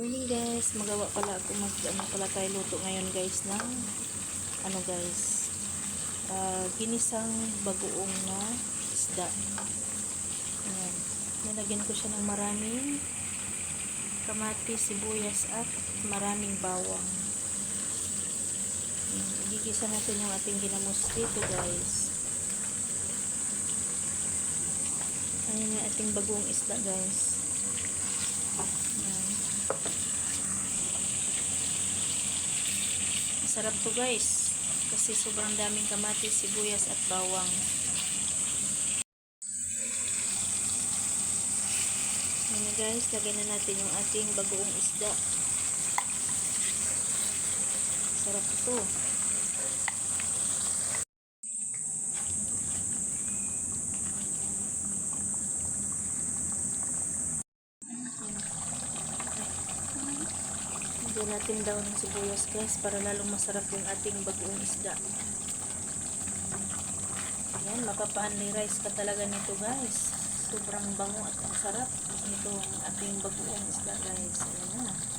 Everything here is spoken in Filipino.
Morning guys, magawa pala ako pala tayo luto ngayon guys ng ginisang bagoong na isda. Ayan. Nalagyan ko siya ng maraming kamatis, sibuyas at maraming bawang. Igigisa natin yung ating ginamos dito guys. Ayan yung ating bagoong isda guys. Ayan. Masarap to guys kasi sobrang daming kamatis, sibuyas at bawang. Ayan guys, lagyan na natin yung ating bagoong isda. Sarap ito. Lagyan natin daw ng sibuyas guys para lalong masarap yung ating bagoong isda. Ayan, mapapa-only rice ka talaga nito guys. Sobrang bango at ang sarap nito ang ating bagoong isda guys. Ayan na.